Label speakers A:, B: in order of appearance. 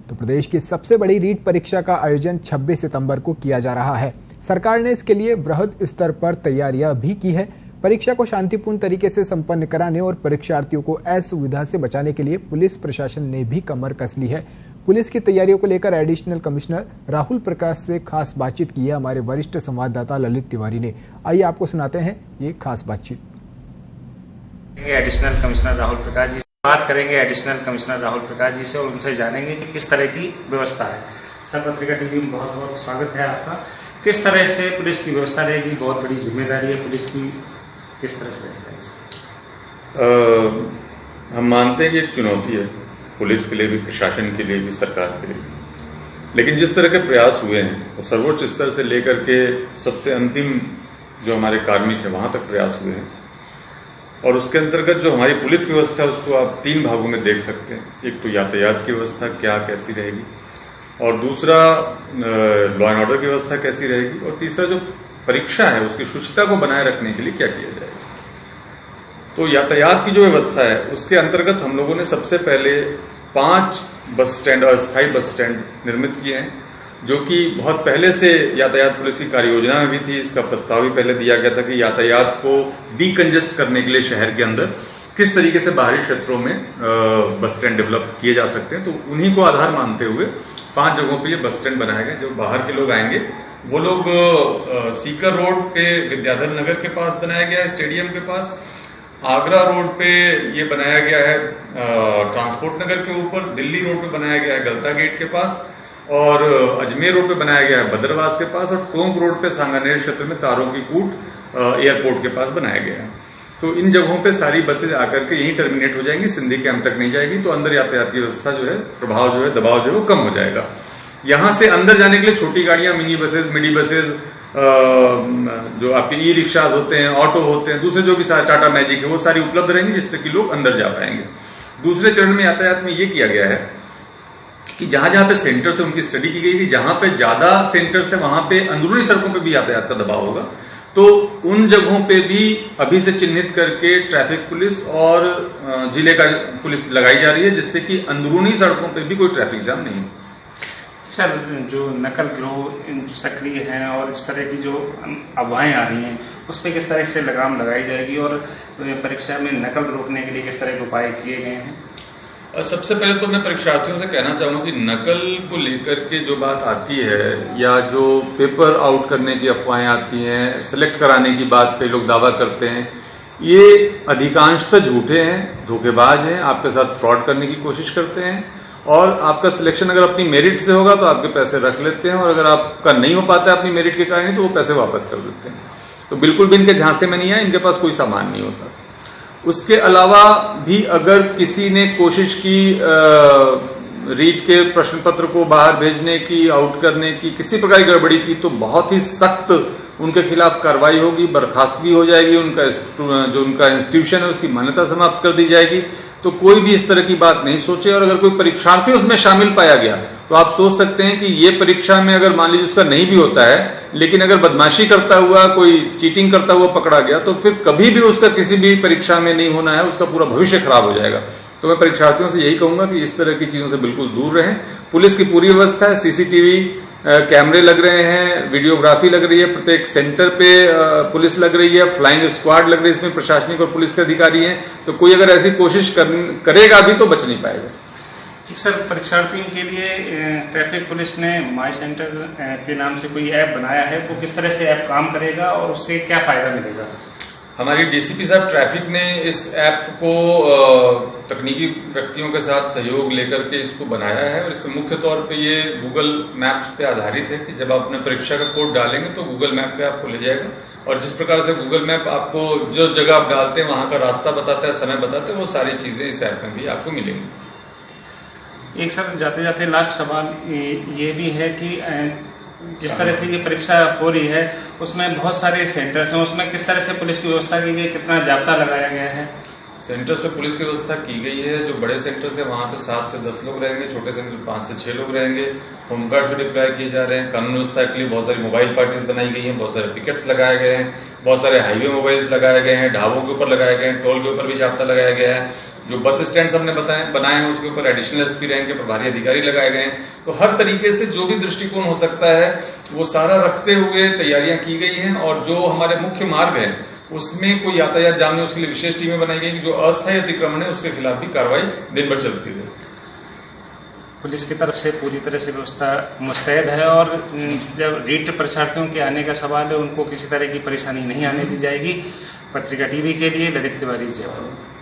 A: तो प्रदेश की सबसे बड़ी रीट परीक्षा का आयोजन 26 सितंबर को किया जा रहा है। सरकार ने इसके लिए बृहद स्तर पर तैयारियां भी की है। परीक्षा को शांतिपूर्ण तरीके से संपन्न कराने और परीक्षार्थियों को असुविधा से बचाने के लिए पुलिस प्रशासन ने भी कमर कस ली है। पुलिस की तैयारियों को लेकर एडिशनल कमिश्नर राहुल प्रकाश से खास बातचीत की है हमारे वरिष्ठ संवाददाता ललित तिवारी ने। आइए आपको सुनाते हैं ये खास बातचीत।
B: एडिशनल कमिश्नर राहुल प्रकाश जी बात करेंगे एडिशनल कमिश्नर राहुल प्रकाश जी से और उनसे जानेंगे कि किस तरह की व्यवस्था है। सर, पत्रिका टीवी में बहुत बहुत स्वागत है आपका। किस तरह से पुलिस की व्यवस्था रहेगी? बहुत बड़ी जिम्मेदारी है पुलिस की, किस तरह से रहेगा?
C: हम मानते हैं कि एक चुनौती है पुलिस के लिए भी, प्रशासन के लिए भी, सरकार के लिए, लेकिन जिस तरह के प्रयास हुए हैं वो सर्वोच्च स्तर से लेकर के सबसे अंतिम जो हमारे कार्मिक है वहां तक प्रयास हुए हैं। और उसके अंतर्गत जो हमारी पुलिस की व्यवस्था है उसको आप 3 भागों में देख सकते हैं। एक तो यातायात की व्यवस्था क्या कैसी रहेगी, और दूसरा लॉ एंड ऑर्डर की व्यवस्था कैसी रहेगी, और तीसरा जो परीक्षा है उसकी शुचिता को बनाए रखने के लिए क्या किया जाएगा। तो यातायात की जो व्यवस्था है उसके अंतर्गत हम लोगों ने सबसे पहले 5 बस स्टैंड, अस्थायी बस स्टैंड निर्मित किए हैं, जो कि बहुत पहले से यातायात पुलिस की कार्य योजना में भी थी। इसका प्रस्ताव भी पहले दिया गया था कि यातायात को डीकंजेस्ट करने के लिए शहर के अंदर किस तरीके से बाहरी क्षेत्रों में बस स्टैंड डेवलप किए जा सकते हैं। तो उन्हीं को आधार मानते हुए 5 जगहों पे ये बस स्टैंड बनाए गए। जो बाहर के लोग आएंगे वो लोग सीकर रोड पे विद्याधर नगर के पास बनाया गया है, स्टेडियम के पास। आगरा रोड पे ये बनाया गया है ट्रांसपोर्ट नगर के ऊपर। दिल्ली रोड पे बनाया गया है गलता गेट के पास, और अजमेर रोड पे बनाया गया है बद्रवास के पास, और टोंक रोड पे सांगानेर क्षेत्र में तारों की कूट एयरपोर्ट के पास बनाया गया है। तो इन जगहों पे सारी बसें आकर के यहीं टर्मिनेट हो जाएंगी, सिंधी कैंप तक नहीं जाएगी। तो अंदर यातायात की व्यवस्था जो है, प्रभाव जो है, दबाव जो है वो कम हो जाएगा। यहां से अंदर जाने के लिए छोटी गाड़ियां, मिनी बसेज, मिडी बसेज, जो आपके ई रिक्शाज होते हैं, ऑटो होते हैं, दूसरे जो भी टाटा मैजिक है, वो सारी उपलब्ध रहेंगी, जिससे कि लोग अंदर जा पाएंगे। दूसरे चरण में यातायात में ये किया गया है कि जहां जहां पे सेंटर से उनकी स्टडी की गई कि जहां पे ज्यादा सेंटर से वहां पे अंदरूनी सड़कों पे भी यातायात का दबाव होगा, तो उन जगहों पे भी अभी से चिन्हित करके ट्रैफिक पुलिस और जिले का पुलिस लगाई जा रही है, जिससे कि अंदरूनी सड़कों पे भी कोई ट्रैफिक जाम नहीं हो।
B: सर, जो नकल गिरोह सक्रिय हैं और इस तरह की जो अफवाहें आ रही हैं उस पर किस तरह से लगाम लगाई जाएगी, और परीक्षा में नकल रोकने के लिए किस तरह के उपाय किए गए हैं?
C: सबसे पहले तो मैं परीक्षार्थियों से कहना चाहूंगा कि नकल को लेकर के जो बात आती है, या जो पेपर आउट करने की अफवाहें आती हैं, सिलेक्ट कराने की बात पे लोग दावा करते हैं, ये अधिकांशतः झूठे हैं, धोखेबाज हैं, आपके साथ फ्रॉड करने की कोशिश करते हैं। और आपका सिलेक्शन अगर अपनी मेरिट से होगा तो आपके पैसे रख लेते हैं, और अगर आपका नहीं हो पाता है अपनी मेरिट के कारण तो वो पैसे वापस कर देते हैं। तो बिल्कुल भी इनके झांसे में नहीं है, इनके पास कोई सामान नहीं होता। उसके अलावा भी अगर किसी ने कोशिश की रीट के प्रश्न पत्र को बाहर भेजने की, आउट करने की, किसी प्रकार की गड़बड़ी की, तो बहुत ही सख्त उनके खिलाफ कार्रवाई होगी, बर्खास्तगी हो जाएगी, जो उनका इंस्टीट्यूशन है उसकी मान्यता समाप्त कर दी जाएगी। तो कोई भी इस तरह की बात नहीं सोचे। और अगर कोई परीक्षार्थी उसमें शामिल पाया गया तो आप सोच सकते हैं कि ये परीक्षा में अगर मान लीजिए उसका नहीं भी होता है, लेकिन अगर बदमाशी करता हुआ, कोई चीटिंग करता हुआ पकड़ा गया, तो फिर कभी भी उसका किसी भी परीक्षा में नहीं होना है, उसका पूरा भविष्य खराब हो जाएगा। तो मैं परीक्षार्थियों से यही कहूंगा कि इस तरह की चीजों से बिल्कुल दूर रहें। पुलिस की पूरी व्यवस्था है, सीसीटीवी कैमरे लग रहे हैं, वीडियोग्राफी लग रही है, प्रत्येक सेंटर पे पुलिस लग रही है, फ्लाइंग स्क्वाड लग रही है, इसमें प्रशासनिक और पुलिस के अधिकारी हैं। तो कोई अगर ऐसी कोशिश करेगा भी तो बच नहीं पाएगा।
B: सर, परीक्षार्थियों के लिए ट्रैफिक पुलिस ने माई सेंटर के नाम से कोई ऐप बनाया है, वो किस तरह से ऐप काम करेगा और उससे क्या फायदा मिलेगा?
C: हमारी डीसीपी साहब ट्रैफिक ने इस ऐप को तकनीकी व्यक्तियों के साथ सहयोग लेकर के इसको बनाया है, और इसमें मुख्य तौर पे ये गूगल मैप्स पे आधारित है कि जब आप अपने परीक्षा का कोड डालेंगे तो गूगल मैप पे आपको ले जाएगा, और जिस प्रकार से गूगल मैप आपको जो जगह आप डालते हैं वहां का रास्ता बताता है, समय बताता है, वो सारी चीजें इस ऐप में भी आपको मिलेंगी।
B: एक सर, जाते जाते लास्ट सवाल ये भी है कि जिस तरह से ये परीक्षा हो रही है उसमें बहुत सारे सेंटर्स हैं, उसमें किस तरह से पुलिस की व्यवस्था की गई, कितना जाब्ता लगाया गया है?
C: सेंटर्स पे पुलिस की व्यवस्था की गई है। जो बड़े सेंटर्स है वहां पे 7 से 10 लोग रहेंगे, छोटे सेंटर 5 से 6 लोग रहेंगे। होमगार्ड्स भी डिप्लॉय किए जा रहे हैं। कानून व्यवस्था के लिए बहुत सारी मोबाइल पार्टीज बनाई गई हैं, बहुत सारे पिकेट्स लगाए गए हैं, बहुत सारे हाईवे मोबाइल्स लगाए गए हैं, ढाबों के ऊपर लगाए गए हैं, टोल के ऊपर भी जाब्ता लगाया गया है। जो बस स्टैंड हमने बनाए हैं उसके ऊपर एडिशनल एसपी रैंक के प्रभारी अधिकारी लगाए गए हैं। तो हर तरीके से जो भी दृष्टिकोण हो सकता है वो सारा रखते हुए तैयारियां की गई हैं। और जो हमारे मुख्य मार्ग है उसमें कोई यातायात जाम नहीं, उसके लिए विशेष टीमें बनाई गई। जो अस्थायी अतिक्रमण है उसके खिलाफ भी कार्रवाई दिन भर चलती रही।
B: पुलिस की तरफ से पूरी तरह से व्यवस्था मुस्तैद है और जब रीट परीक्षार्थियों के आने का सवाल है उनको किसी तरह की परेशानी नहीं आने दी जाएगी। पत्रिका टीवी के लिए ललित तिवारी, जयपुर।